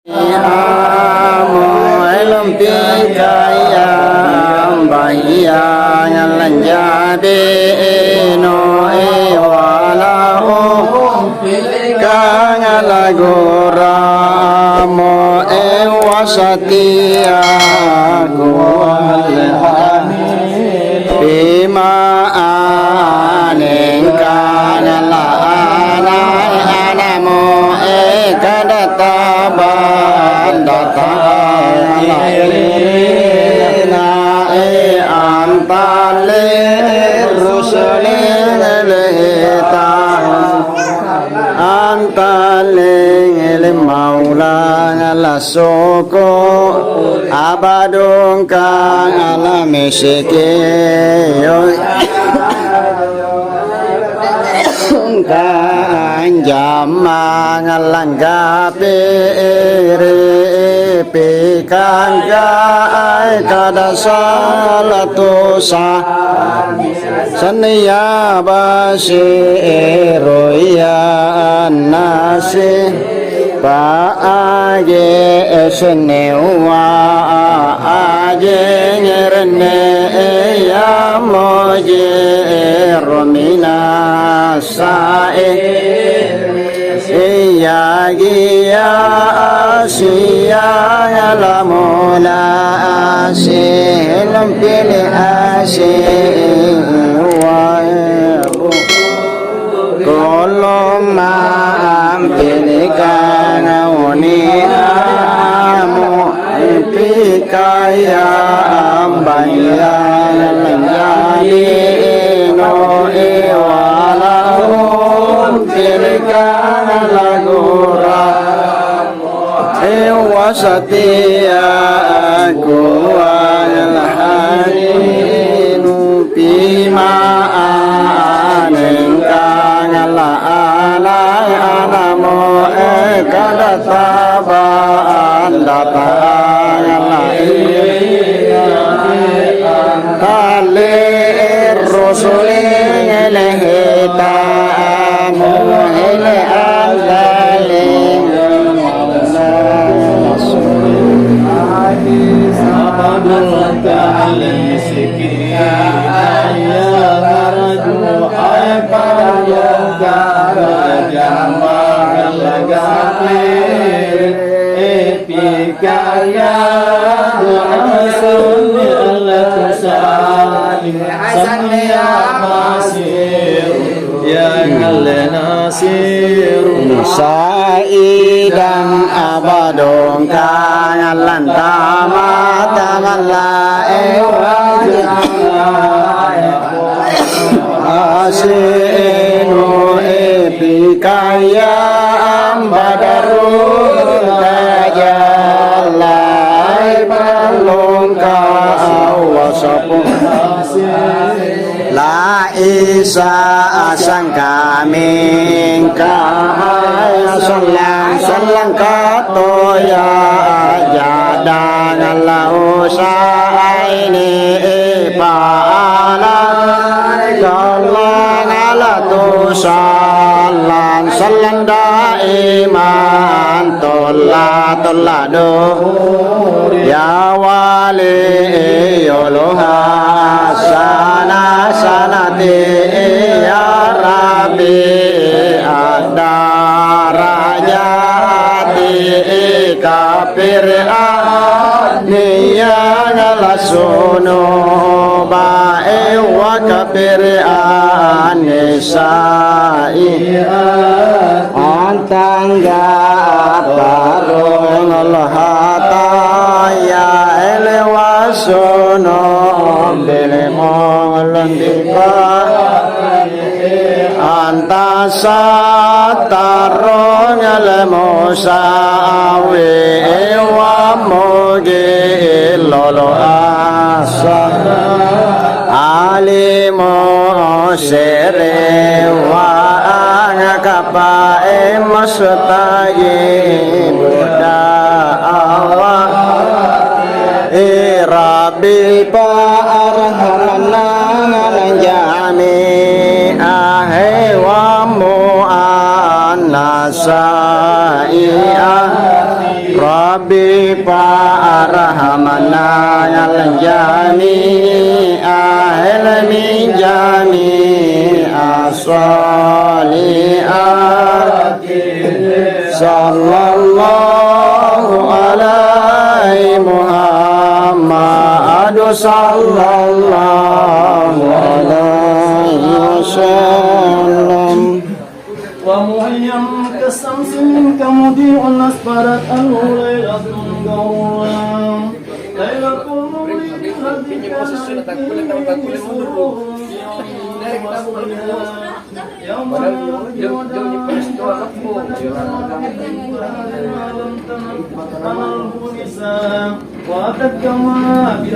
Amoelum pikayam bayang lanjade no ewala kang lagora mo ewasatia kualhani bima anengkan la anamo ekadata na antale rusulin lehta antale maula lasoko abadung kang alamesike kang jamang langgape pikang gai kada salatosa sania basi roya nasi paage esnewa aje nyerne ya moje romina sae ya gia asia alamona asilum pilih asiwa kolom mampilikan uninamu pikaya ambayan menjadi no iwalahu pilikan lagura ewasatia kual harinu bima anengkang la alai anamo ekadata datang kali rasulin lehta muhile azalin Kaya Hasan Hasan ya Masir ya Nasir Saidan abadong kangalan tamala asinu epikaya ambadarun tajalai balongka awasapu la isa asang kami kahaya selang katoya jadang lausa ini paala jalan ala tusalan selang daiman tola do ya wali yoloha sana sanati ya Rabbi adarajati kafir aniya ngalasono bae wa kafir anisai antangga parong lohata ya elewasono belemong lendipa antasa tarong elemosawe wa moge lolo asa alimo sere wa angakapa emasutayi buddha awa Rabbi pa'arhamana jami ahewamu anasai'ah Rabbi fa'arhamana al jami'a min jami'a salihati sallallahu alaihi Muhammad sallallahu alaihi wasallam ومهيم كالشمس منك مضيء أسفرت عنه ليلة غورا ليلة المولد الذي يوم وأتت كما